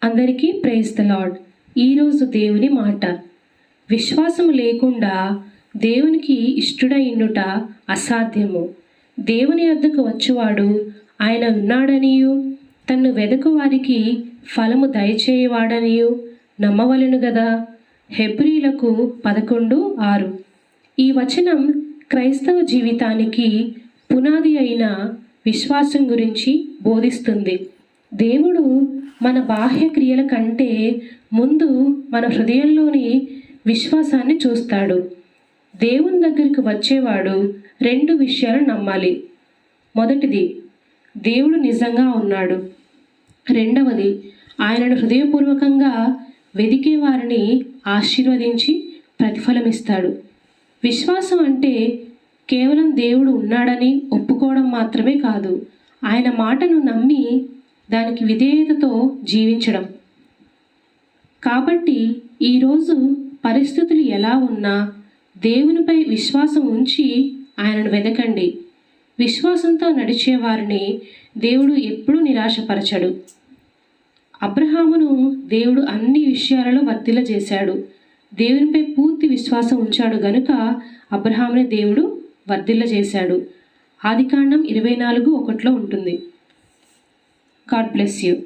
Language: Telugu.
అందరికీ ప్రైజ్ ద లార్డ్. ఈరోజు దేవుని మాట. విశ్వాసము లేకుండా దేవునికి ఇష్టుడైండుట అసాధ్యము. దేవుని యొద్దకు వచ్చువాడు ఆయన ఉన్నాడనియు తన్ను వెదకు వారికి ఫలము దయచేయవాడనియు నమ్మవలెను గదా. హెబ్రీలకు 11:6. ఈ వచనం క్రైస్తవ జీవితానికి పునాది అయిన విశ్వాసం గురించి బోధిస్తుంది. దేవుడు మన బాహ్య క్రియల కంటే ముందు మన హృదయంలోని విశ్వాసాన్ని చూస్తాడు. దేవుని దగ్గరికి వచ్చేవాడు 2 విషయాలు నమ్మాలి. మొదటిది, దేవుడు నిజంగా ఉన్నాడు. రెండవది, ఆయనను హృదయపూర్వకంగా వెదికే వారిని ఆశీర్వదించి ప్రతిఫలమిస్తాడు. విశ్వాసం అంటే కేవలం దేవుడు ఉన్నాడని ఒప్పుకోవడం మాత్రమే కాదు, ఆయన మాటను నమ్మి దానికి విధేయతతో జీవించడం. కాబట్టి ఈరోజు పరిస్థితులు ఎలా ఉన్నా దేవునిపై విశ్వాసం ఉంచి ఆయనను వెదకండి. విశ్వాసంతో నడిచేవారిని దేవుడు ఎప్పుడూ నిరాశపరచడు. అబ్రహామును దేవుడు అన్ని విషయాలలో వర్ధిల్లజేశాడు. దేవునిపై పూర్తి విశ్వాసం ఉంచాడు గనుక అబ్రహాముని దేవుడు వర్ధిల్లజేశాడు. ఆదికాండం 24:1 ఉంటుంది. God bless you.